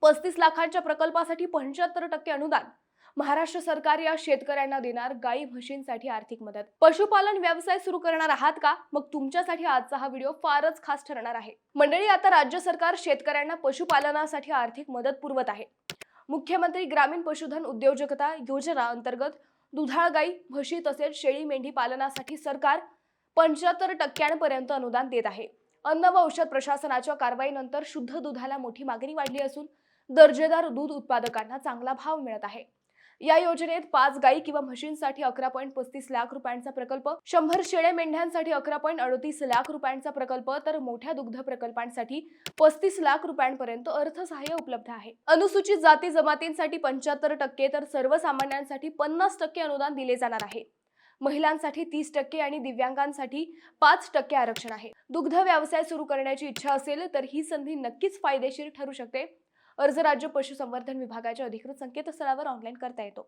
35 लाखांच्या प्रकल्पासाठी 75% अनुदान महाराष्ट्र सरकार या शेतकऱ्यांना देणार गाई म्हशींसाठी आर्थिक मदत। पशुपालन व्यवसाय सुरू करणार आहात का? मग तुमच्यासाठी आजचा हा व्हिडिओ फारच खास ठरणार आहे। मंडळी, आता राज्य सरकार शेतकऱ्यांना पशुपालनासाठी आर्थिक मदत पुरवत आहे। मुख्यमंत्री ग्रामीण पशुधन उद्योजकता योजना अंतर्गत दुधाळ गाई, म्हशी तसेच शेळी मेंढी पालनासाठी सरकार 75% अनुदान देत आहे। अन्न व औषध प्रशासनाच्या कारवाईनंतर शुद्ध दुधाला मोठी मागणी वाढली असून दर्जेदार दूध उत्पादकांना चांगला भाव मिळत आहे। या योजनेत 5 गाई किंवा म्हशींसाठी 11.35 लाख रुपयांचा प्रकल्प, 100 शेळ्या मेंढ्यांसाठी 11.38 लाख रुपयांचा प्रकल्प, तर मोठ्या दुग्ध प्रकल्पांसाठी 35 लाख रुपयांपर्यंत अर्थसहाय्य उपलब्ध आहे। अनुसूचित जाती जमातींसाठी 75%, तर सर्वसामान्यांसाठी 50% अनुदान दिले जाणार आहे। महिलांसाठी 30% आणि दिव्यांगांसाठी 5% आरक्षण आहे। दुग्ध व्यवसाय सुरू करण्याची इच्छा असेल तर ही संधी नक्कीच फायदेशीर ठरू शकते। अर्ज राज्य पशुसंवर्धन विभागाच्या अधिकृत संकेतस्थळावर ऑनलाईन करता येतो।